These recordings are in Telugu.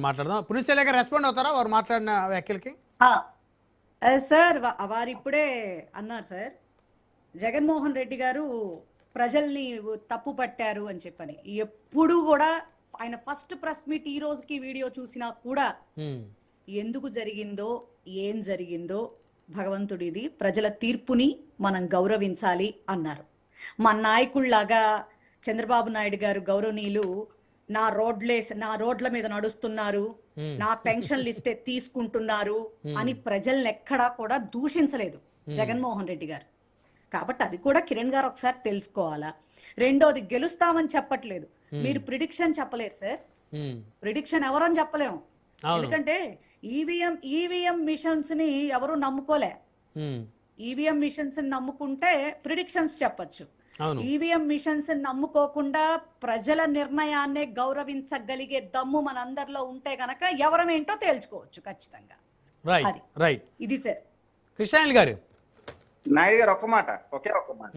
మాట్లాడదాం. పుణ్యశైలి రెస్పాండ్ అవుతారా వారు మాట్లాడిన వ్యాఖ్యలకి? సార్ వారు ఇప్పుడే అన్నారు సార్, జగన్మోహన్ రెడ్డి గారు ప్రజల్ని తప్పు పట్టారు అని చెప్పని. ఎప్పుడు కూడా ఆయన ఫస్ట్ ప్రెస్ మీట్ ఈ రోజుకి వీడియో చూసినా కూడా ఎందుకు జరిగిందో ఏం జరిగిందో భగవంతుడిది, ప్రజల తీర్పుని మనం గౌరవించాలి అన్నారు. మా నాయకుల్లాగా చంద్రబాబు నాయుడు గారు గౌరవనీయులు నా రోడ్ల మీద నడుస్తున్నారు, నా పెన్షన్లు ఇస్తే తీసుకుంటున్నారు అని ప్రజల్ని ఎక్కడా కూడా దూషించలేదు జగన్మోహన్ రెడ్డి గారు. కాబట్టి అది కూడా కిరణ్ గారు ఒకసారి తెలుసుకోవాలా. రెండోది, గెలుస్తామని చెప్పట్లేదు, మీరు ప్రిడిక్షన్ చెప్పలేరు సార్. ప్రిడిక్షన్ ఎవరని చెప్పలేము, ఎందుకంటే ఈవీఎం మిషన్స్ ని ఎవరు నమ్ముకోలే. ఈవీఎం మిషన్స్ నమ్ముకుంటే ప్రిడిక్షన్స్ చెప్పచ్చు. ఈవీఎం మిషన్స్ నమ్ముకోకుండా ప్రజల నిర్ణయాన్నే గౌరవించగలిగే దమ్ము మనందరిలో ఉంటే గనక ఎవరమేంటో తేల్చుకోవచ్చు ఖచ్చితంగా. ఇది సార్. కృష్ణాయన్ గారు, నాయుడు గారు ఒక్క మాట, ఒకే ఒక్క మాట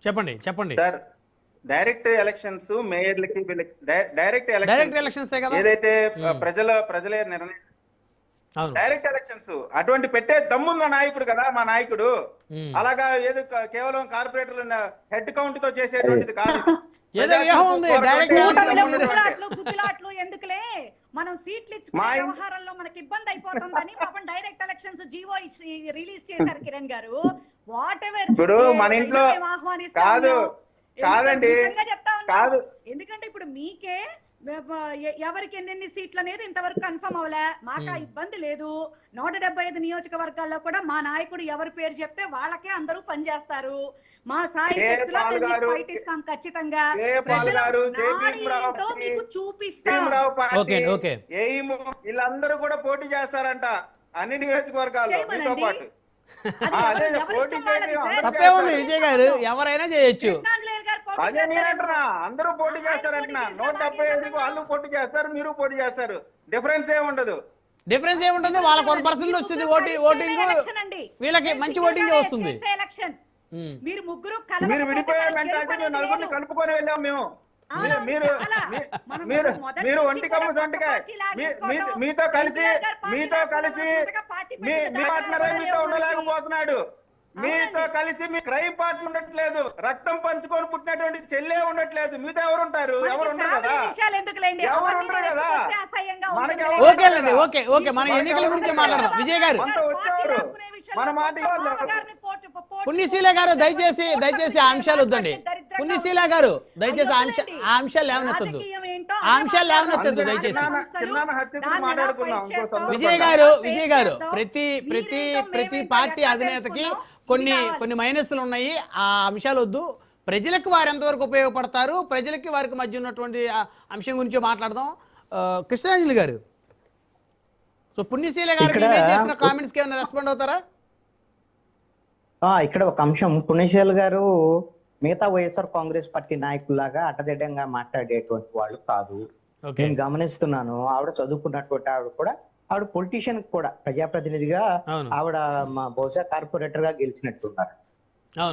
చెప్పండి సార్. డైరెక్ట్ ఎలక్షన్స్ మేయర్లకి డైరెక్ట్ ఎలక్షన్స్ ఏదైతే ప్రజలే నిర్ణయం, డైరెక్ట్ ఎలక్షన్స్ అటువంటి పెట్టే దమ్మున్న నాయకుడు కదా మా నాయకుడు. అలాగా ఏదో కేవలం కార్పొరేటర్లు హెడ్ కౌంట్ తో చేసేటువంటిది కాదు. ఎందుకులే మనం సీట్లు ఇచ్చుకునే వ్యవహారంలో మనకి ఇబ్బంది అయిపోతుందని పాపం డైరెక్ట్ ఎలక్షన్స్ జీవో రిలీజ్ చేశారు కిరణ్ గారు. వాట్ ఎవర్ ఇప్పుడు మన ఇంట్లో కాదండి, కాదు, ఎందుకంటే ఇప్పుడు మీకే ఎవరికి ఎన్ని సీట్లు అనేది ఇంతవరకు కన్ఫర్మ్ అవ్వలే. మాకు ఆ ఇబ్బంది లేదు. 175 నియోజకవర్గాల్లో కూడా మా నాయకుడు ఎవరి పేరు చెప్తే వాళ్ళకే అందరూ పనిచేస్తారు. మా సాయి శక్తులా ఫైట్ ఇస్తాం ఖచ్చితంగా. మీకు చూపిస్తాం. వీళ్ళందరూ కూడా పోటీ చేస్తారంట అన్ని నియోజకవర్గాల్లో పాటు. తప్పే ఉంది విజయ్ గారు, ఎవరైనా చేయొచ్చు. అదే మీరంటారా అందరూ పోటీ చేస్తారంటున్నా. 175 వాళ్ళు పోటీ చేస్తారు, మీరు పోటీ చేస్తారు. డిఫరెన్స్ ఏముండదు. వాళ్ళ 1% వస్తుంది ఓటింగ్, వీళ్ళకి మంచి ఓటింగ్ వస్తుంది. మీరు విడిపోయే మెంటాలిటీ మేము నలుగురిని కలుపుకొని వెళ్ళాం మేము. మీరు ఒంటి కమ్ము సొంటికాయ మీతో కలిసి మీ పార్ట్నర్ మీతో ఉండలేకపోతున్నాడు. మీతో కలిసి మీ క్రైమ్ పార్ట్నర్ ఉండట్లేదు, రక్తం పంచుకొని పుట్టినటువంటి చెల్లె ఉండట్లేదు. మీతో ఎవరు ఉంటారు? ఎవరు ఉండరు కదా. మన ఎన్నికల గురించి మాట్లాడదాం. విజయ్ గారు, మన మాట పుణ్యశీల గారు దయచేసి ఆ అంశాలు వద్దండి. పుణ్యశీల గారు దయచేసి ఆ అంశాలు లేవనెత్తద్దు దయచేసి. విజయ్ గారు ప్రతి పార్టీ అధినేతకి కొన్ని మైనస్లు ఉన్నాయి. ఆ అంశాలు వద్దు. ప్రజలకు వారు ఎంతవరకు ఉపయోగపడతారు, ప్రజలకి వారికి మధ్య ఉన్నటువంటి అంశం గురించి మాట్లాడదాం. కృష్ణాంజలి గారు, సో పుణ్యశీల గారు చేసిన కామెంట్స్ కి ఏమైనా రెస్పాండ్ అవుతారా? ఇక్కడ ఒక అంశం, పుణ్యశీల గారు మిగతా వైఎస్ఆర్ కాంగ్రెస్ పార్టీ నాయకుల్లాగా అటదిడ్డంగా మాట్లాడేటువంటి వాళ్ళు కాదు. నేను గమనిస్తున్నాను. ఆవిడ చదువుకున్నటువంటి ఆవిడ పొలిటీషియన్ కూడా, ప్రజాప్రతినిధిగా ఆవిడ బహుశా కార్పొరేటర్ గా గెలిచినట్టున్నారు.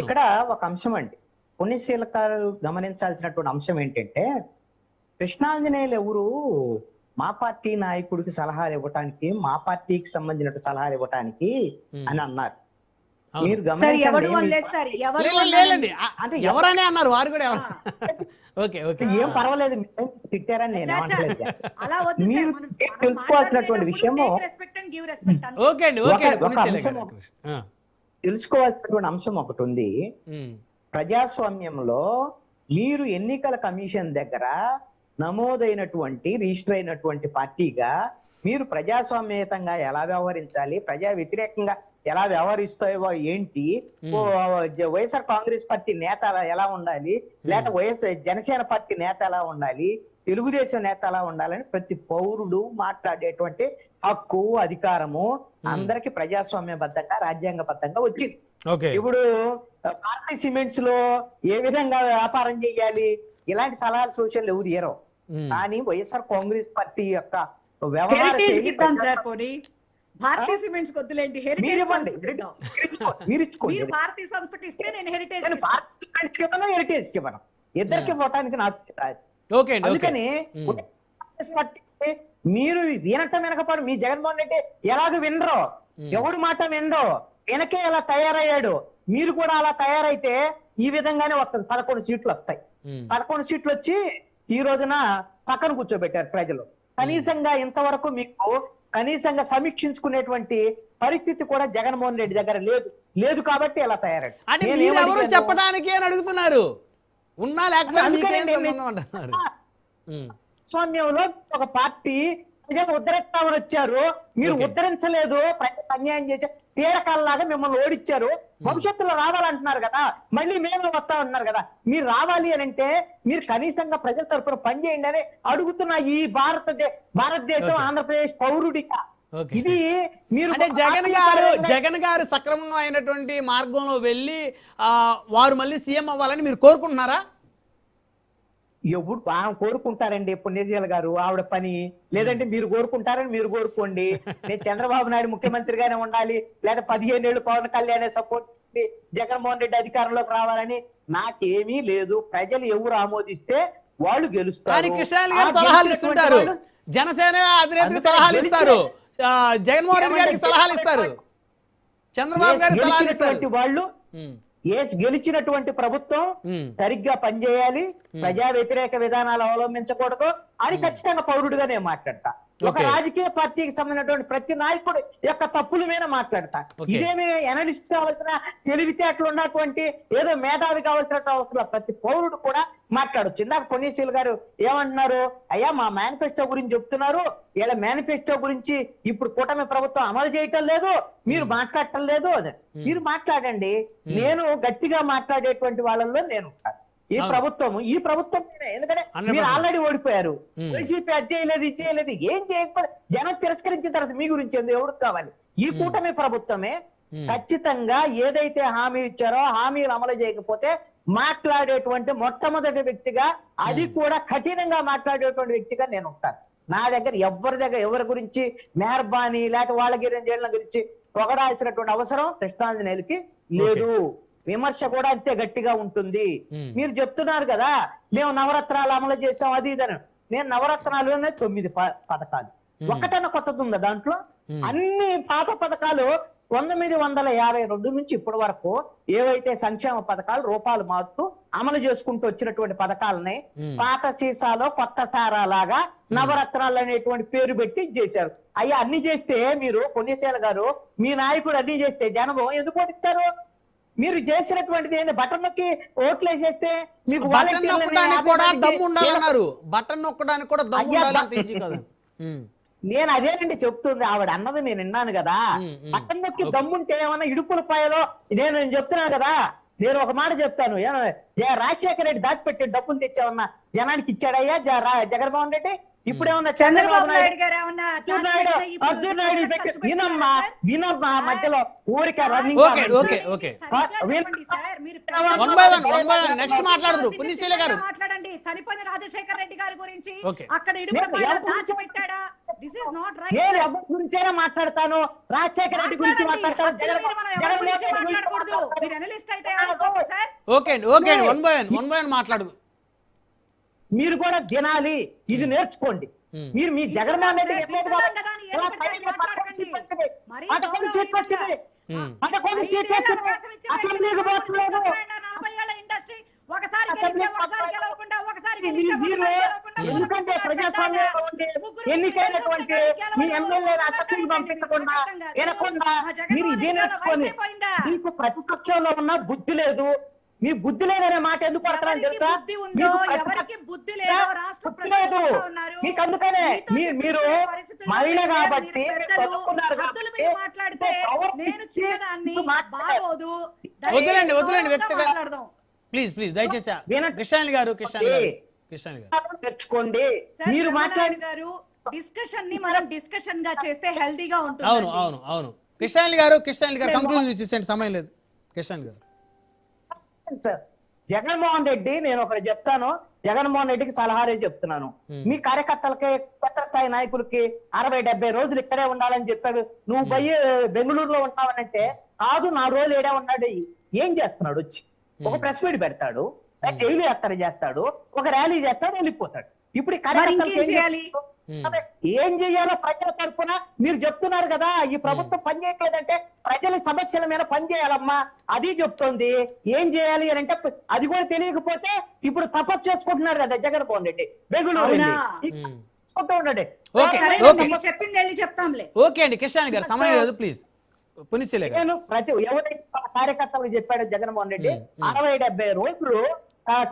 ఇక్కడ ఒక అంశం అండి, పుణ్యశీల గారు గమనించాల్సినటువంటి అంశం ఏంటంటే, కృష్ణాంజనేయులు ఎవరు మా పార్టీ నాయకుడికి సలహాలు ఇవ్వటానికి, మా పార్టీకి సంబంధించిన సలహాలు ఇవ్వటానికి అని అన్నారు. మీరు ఎవరనే అన్నారు వారు కూడా. ఏం పర్వాలేదు, తిట్టారని నేను మీరు తెలుసుకోవాల్సినటువంటి విషయము, తెలుసుకోవాల్సినటువంటి అంశం ఒకటి ఉంది. ప్రజాస్వామ్యంలో మీరు ఎన్నికల కమిషన్ దగ్గర నమోదైనటువంటి రిజిస్టర్ అయినటువంటి పార్టీగా మీరు ప్రజాస్వామ్యయుతంగా ఎలా వ్యవహరించాలి, ప్రజా వ్యతిరేకంగా ఎలా వ్యవహరిస్తాయో ఏంటి, వైఎస్ఆర్ కాంగ్రెస్ పార్టీ నేత ఎలా ఉండాలి, లేకపోతే జనసేన పార్టీ నేత ఎలా ఉండాలి, తెలుగుదేశం నేత ఎలా ఉండాలని ప్రతి పౌరుడు మాట్లాడేటువంటి హక్కు, అధికారము అందరికి ప్రజాస్వామ్యబద్ధంగా రాజ్యాంగబద్ధంగా వచ్చింది. ఇప్పుడు భారతీయ సిమెంట్స్ లో ఏ విధంగా వ్యాపారం చేయాలి ఇలాంటి సలహాలు సూచనలు ఎవరు ఇయ్యరు. కానీ వైఎస్ఆర్ కాంగ్రెస్ పార్టీ యొక్క భారతీయ సిమెంట్స్ వద్దులేండి, హెరిటేజ్ భారతీయ సంస్థకి ఇస్తే నేను హెరిటేజ్ హెరిటేజ్ కి ఇవ్వను, ఇద్దరికి ఇవ్వటానికి నాకు ఓకే అండి, ఓకే. అందుకని కాంగ్రెస్ పార్టీ మీరు వినటం వెనకపాడు మీ జగన్మోహన్ రెడ్డి ఎలాగ వినరో, ఎవడు మాట వినరో, వెనకే అలా తయారయ్యాడు. మీరు కూడా అలా తయారైతే ఈ విధంగానే వస్తుంది. 11 సీట్లు వస్తాయి. 11 సీట్లు వచ్చి ఈ రోజున పక్కన కూర్చోబెట్టారు ప్రజలు. కనీసంగా ఇంతవరకు మీకు కనీసంగా సమీక్షించుకునేటువంటి పరిస్థితి కూడా జగన్మోహన్ రెడ్డి దగ్గర లేదు కాబట్టి ఎలా తయారయ్యాడు. అంటే మీరెవరు చెప్పడానికి అని అడుగుతున్నారు, ఉన్నా లేకపోతే మీకేం సంబంధం అంటున్నారు. స్వామ్యంలో ఒక పార్టీ ప్రజలు ఉద్ధరిస్తామని వచ్చారు, మీరు ఉద్ధరించలేదు, ప్రజలకు అన్యాయం చేశారు, తీరకాలలాగా మిమ్మల్ని ఓడిచ్చారు, భవిష్యత్తులో రావాలంటున్నారు కదా, మళ్ళీ మేమే వస్తామన్నారు కదా. మీరు రావాలి అని అంటే మీరు కనీసంగా ప్రజల తరపున పనిచేయండి అని అడుగుతున్న ఈ భారతదేశం ఆంధ్రప్రదేశ్ పౌరుడిగా ఇది మీరు అంటే జగన్ గారు సక్రమంగా అయినటువంటి మార్గంలో వెళ్ళి వారు మళ్ళీ సీఎం అవ్వాలని మీరు కోరుకుంటున్నారా? ఎవరు కోరుకుంటారండి పుణ్యశీల గారు, ఆవిడ పని. లేదంటే మీరు కోరుకుంటారని మీరు కోరుకోండి. నేను చంద్రబాబు నాయుడు ముఖ్యమంత్రిగానే ఉండాలి, లేదా 15 ఏళ్ళు పవన్ కళ్యాణ్ సపోర్ట్ జగన్మోహన్ రెడ్డి అధికారంలోకి రావాలని నాకేమీ లేదు. ప్రజలు ఎవరు ఆమోదిస్తే వాళ్ళు గెలుస్తారు. కృష్ణారెడ్డి గారు సలహాలు ఇస్తుంటారు, జనసేన అధినేతకి సలహాలు ఇస్తారు, జగన్మోహన్ రెడ్డి గారికి సలహాలు ఇస్తారు, చంద్రబాబు గారికి సలహాలు ఇస్తారు. వాళ్ళు గెలిచినటువంటి ప్రభుత్వం సరిగ్గా పనిచేయాలి, ప్రజా వ్యతిరేక విధానాలు అవలంబించకూడదు అని ఖచ్చితంగా పౌరుడిగా నేను మాట్లాడతా. ఒక రాజకీయ పార్టీకి సంబంధించినటువంటి ప్రతి నాయకుడు యొక్క తప్పుల మీద మాట్లాడతా. ఇదేమి అనలిస్ట్ కావాల్సిన తెలివితేటలు ఉన్నటువంటి ఏదో మేధావి కావాల్సిన అవసరం ప్రతి పౌరుడు కూడా మాట్లాడొచ్చు. ఇందాక పుణ్యశీల్ గారు ఏమంటున్నారు, అయ్యా మా మేనిఫెస్టో గురించి చెప్తున్నారు, ఇలా మేనిఫెస్టో గురించి ఇప్పుడు కూటమి ప్రభుత్వం అమలు చేయటం లేదు, మీరు మాట్లాడటం లేదు. అదే మీరు మాట్లాడండి, నేను గట్టిగా మాట్లాడేటువంటి వాళ్ళల్లో నేను ఉంటాను. ఈ ప్రభుత్వం ఎందుకంటే మీరు ఆల్రెడీ ఓడిపోయారు, వైసీపీ అది చేయలేదు, ఇది చేయలేదు, ఏం చేయకపోతే జనం తిరస్కరించిన తర్వాత మీ గురించి ఎవరికి కావాలి? ఈ కూటమి ప్రభుత్వమే ఖచ్చితంగా ఏదైతే హామీ ఇచ్చారో హామీలు అమలు చేయకపోతే మాట్లాడేటువంటి మొట్టమొదటి వ్యక్తిగా, అది కూడా కఠినంగా మాట్లాడేటువంటి వ్యక్తిగా నేను ఉంటాను. నా దగ్గర ఎవరి గురించి మెహర్బానీ లేకపోతే వాళ్ళ గురించి పొగడాల్సినటువంటి అవసరం కృష్ణాంజనేయులకి లేదు. విమర్శ కూడా అంతే గట్టిగా ఉంటుంది. మీరు చెప్తున్నారు కదా మేము నవరత్నాలు అమలు చేసాం అది ఇదని. నేను నవరత్నాలునే 9 పథకాలు, ఒకటన కొత్తది ఉందా దాంట్లో? అన్ని పాత పథకాలు 1952 నుంచి ఇప్పటి వరకు ఏవైతే సంక్షేమ పథకాలు రూపాలు మారుతూ అమలు చేసుకుంటూ వచ్చినటువంటి పథకాలని పాత సీసాలో కొత్త సారా లాగా నవరత్నాలు అనేటువంటి పేరు పెట్టి చేశారు. అయ్యా అన్ని చేస్తే మీరు పుణ్యశీల గారు, మీ నాయకుడు అన్ని చేస్తే జనం ఎందుకు ఓడిస్తారు? మీరు చేసినటువంటిది ఏంటి? బటన్ నొక్కి ఓట్లు వేసేస్తే మీకు బటన్ నొక్కడానికి కూడా దమ్ము ఉండాలన్నారు. బటన్ నొక్కడానికి కూడా దమ్ము ఉండాలి. నేను అదేనండి చెప్తుంది, ఆవిడ అన్నది నేను విన్నాను కదా. బటన్ నొక్కి దమ్ముంటే ఏమన్నా ఇడుపుల పాయలో నేను చెప్తున్నాను కదా. నేను ఒక మాట చెప్తాను, రాజశేఖర రెడ్డి దాచిపెట్టి డబ్బులు తెచ్చామన్నా జనానికి ఇచ్చాడయ్యా జగన్మోహన్ రెడ్డి? ఇప్పుడేమన్నా చంద్రబాబు నాయుడు గారు వినమ్మా మధ్యలో ఊరికే రన్నింగ్. మాట్లాడండి చనిపోయిన రాజశేఖర రెడ్డి గారి గురించి, అక్కడ దాచిపెట్టాడా? This is not right. నేను ఎవరి గురించైనా మాట్లాడతాను, రాజశేఖర రెడ్డి గురించి మాట్లాడతాను. మీరు అనలిస్ట్ అయితే మాట్లాడు. మీరు కూడా తినాలి, ఇది నేర్చుకోండి. మీరు మీ జగన్మోహన్ రెడ్డి ఎందుకంటే ప్రజాస్వామ్యంలో ఉండే ఎన్నికైనటువంటి మీ ఎమ్మెల్యేలు అసెంబ్లీకి పంపించకుండా వినకుండా మీరు ఇదే నేర్చుకోండి. మీకు ప్రతిపక్షంలో ఉన్న బుద్ధి లేదు, మీ బుద్ధి లేదనే మాట ఎందుకు పడతారని తెలుసా? మీకు అందుకనే మీరు మహిళ కాబట్టి ప్లీజ్ దయచేసి కృష్ణారెడ్డి గారు తెచ్చుకోండి. మీరు మాట్లాడి డిస్కషన్ ని మనం డిస్కషన్ గా చేస్తే హెల్తీగా ఉంటుంది. అవును కృష్ణారెడ్డి గారు కంక్లూజన్ ఇచ్చేసండి, సమయం లేదు. కృష్ణారెడ్డి గారు, జగన్మోహన్ రెడ్డి, నేను ఒకటి చెప్తాను, జగన్మోహన్ రెడ్డికి సలహాలే చెప్తున్నాను. మీ కార్యకర్తలకి కొత్త స్థాయి నాయకులకి 60-70 రోజులు ఇక్కడే ఉండాలని చెప్పాడు. నువ్వు పోయి బెంగళూరులో ఉంటావనంటే కాదు, 4 రోజులు ఏడే ఉన్నాడు. ఏం చేస్తున్నాడు? వచ్చి ఒక ప్రెస్ మీట్ పెడతాడు, జైలు యాత్ర చేస్తాడు, ఒక ర్యాలీ చేస్తాడు, వెళ్ళిపోతాడు. ఇప్పుడు ఈ మరి కార్యకర్తలకు ఇంకేం చేయాలి? అదే ఏం చేయాలో ప్రజల తరఫున మీరు చెప్తున్నారు కదా, ఈ ప్రభుత్వం పని చేయట్లేదంటే ప్రజల సమస్యల మీద పని చేయాలమ్మా, అది చెప్తోంది. ఏం చేయాలి అని అంటే అది కూడా తెలియకపోతే ఇప్పుడు తపస్సు చేసుకుంటున్నారు కదా జగన్మోహన్ రెడ్డి, బెంగళూరు అవునా? చేసుకుంటూ ఉండండి. ఓకే, సరేనండి, ఓకే. మీరు చెప్పింది వెళ్ళి చెప్తాంలే. ఓకే అండి కృష్ణాని గారు, సమయం లేదు, ప్లీజ్ పునిశ్చలే గారు. నేను ఎవరైతే మన కార్యకర్తలకు చెప్పాడో జగన్మోహన్ రెడ్డి 60-70 రోజులు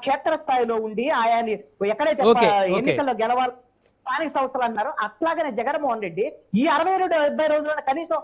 క్షేత్రస్థాయిలో ఉండి ఆయాని ఎక్కడైతే ఓకే, ఓకే. ఎన్నికల్లో గెలవాలి స్థానిక సంస్థలు అన్నారు, అట్లాగనే జగన్మోహన్ రెడ్డి ఈ 60-70 రోజుల్లో కనీసం